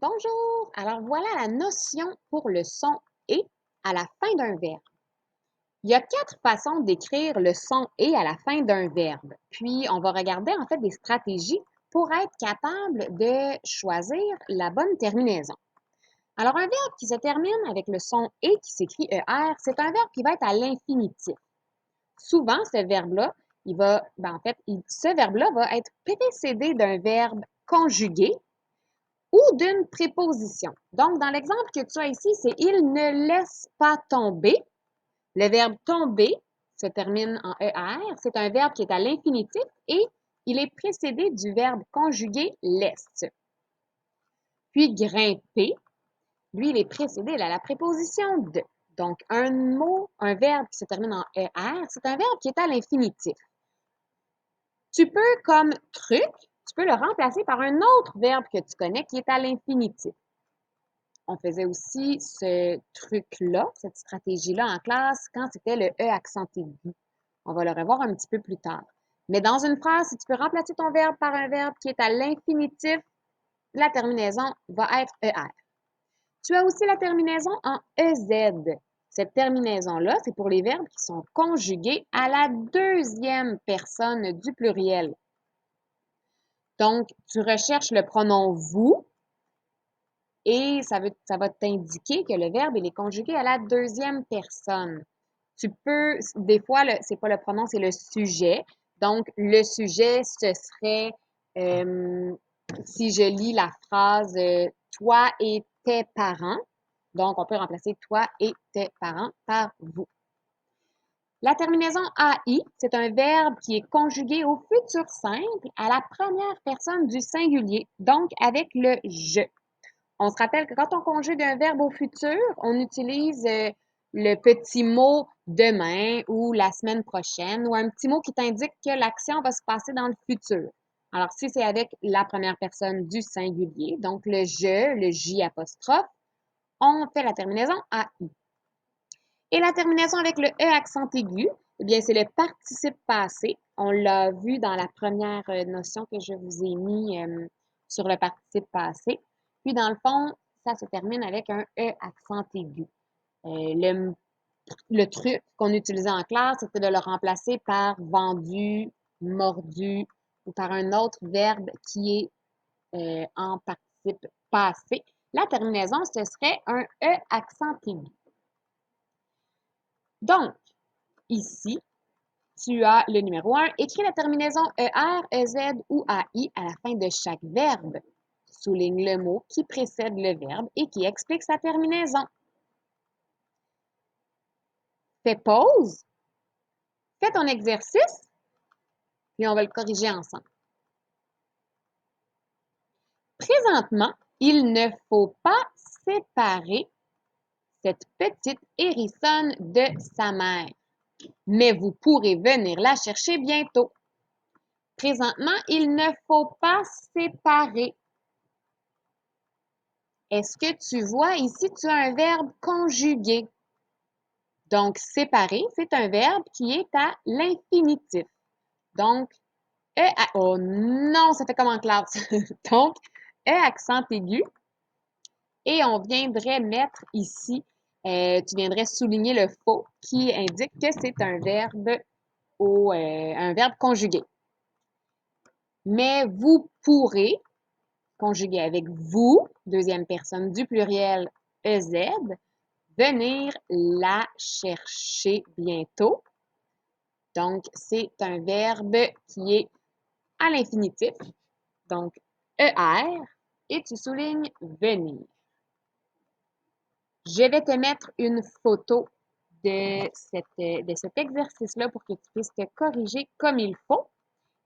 Bonjour! Alors voilà la notion pour le son et à la fin d'un verbe. Il y a quatre façons d'écrire le son et à la fin d'un verbe. Puis on va regarder en fait des stratégies pour être capable de choisir la bonne terminaison. Alors un verbe qui se termine avec le son et qui s'écrit ER, c'est un verbe qui va être à l'infinitif. Souvent, ce verbe-là, ce verbe-là va être précédé d'un verbe conjugué ou d'une préposition. Donc, dans l'exemple que tu as ici, c'est il ne laisse pas tomber. Le verbe tomber se termine en ER. C'est un verbe qui est à l'infinitif et il est précédé du verbe conjugué laisse. Puis grimper, lui, il est précédé de la préposition de. Donc, un verbe qui se termine en ER, c'est un verbe qui est à l'infinitif. Tu peux, comme truc, tu peux le remplacer par un autre verbe que tu connais qui est à l'infinitif. On faisait aussi ce truc-là, cette stratégie-là en classe quand c'était le E accent aigu. On va le revoir un petit peu plus tard. Mais dans une phrase, si tu peux remplacer ton verbe par un verbe qui est à l'infinitif, la terminaison va être ER. Tu as aussi la terminaison en EZ. Cette terminaison-là, c'est pour les verbes qui sont conjugués à la deuxième personne du pluriel. Donc, tu recherches le pronom vous et ça va t'indiquer que le verbe il est conjugué à la deuxième personne. Tu peux, des fois, c'est pas le pronom, c'est le sujet. Donc, le sujet, ce serait, si je lis la phrase toi et tes parents. Donc, on peut remplacer toi et tes parents par vous. La terminaison AI, c'est un verbe qui est conjugué au futur simple à la première personne du singulier, donc avec le je. On se rappelle que quand on conjugue un verbe au futur, on utilise le petit mot demain ou la semaine prochaine ou un petit mot qui t'indique que l'action va se passer dans le futur. Alors, si c'est avec la première personne du singulier, donc le je, le J apostrophe, on fait la terminaison AI. Et la terminaison avec le E accent aigu, eh bien, c'est le participe passé. On l'a vu dans la première notion que je vous ai mis sur le participe passé. Puis, dans le fond, ça se termine avec un E accent aigu. Le truc qu'on utilisait en classe, c'était de le remplacer par vendu, mordu ou par un autre verbe qui est en participe passé. La terminaison, ce serait un E accent aigu. Donc, ici, tu as le numéro 1. Écris la terminaison ER, EZ ou AI à la fin de chaque verbe. Souligne le mot qui précède le verbe et qui explique sa terminaison. Fais pause, fais ton exercice, puis on va le corriger ensemble. Présentement, il ne faut pas séparer cette petite hérissonne de sa mère, mais vous pourrez venir la chercher bientôt. Présentement, il ne faut pas séparer. Est-ce que tu vois ici, tu as un verbe conjugué. Donc, séparer, c'est un verbe qui est à l'infinitif. Donc, oh non, ça fait comme en classe. Donc, E accent aigu. Et on viendrait mettre ici, tu viendrais souligner le faux qui indique que c'est un verbe conjugué. Mais vous pourrez conjuguer avec vous, deuxième personne du pluriel EZ, venir la chercher bientôt. Donc, c'est un verbe qui est à l'infinitif. Donc, ER, et tu soulignes venir. Je vais te mettre une photo de cet exercice-là pour que tu puisses te corriger comme il faut.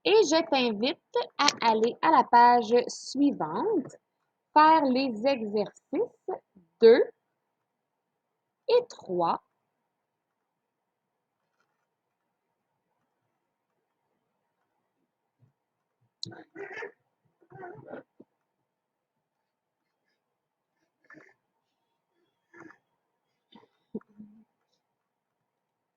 Et je t'invite à aller à la page suivante, faire les exercices 2 et 3.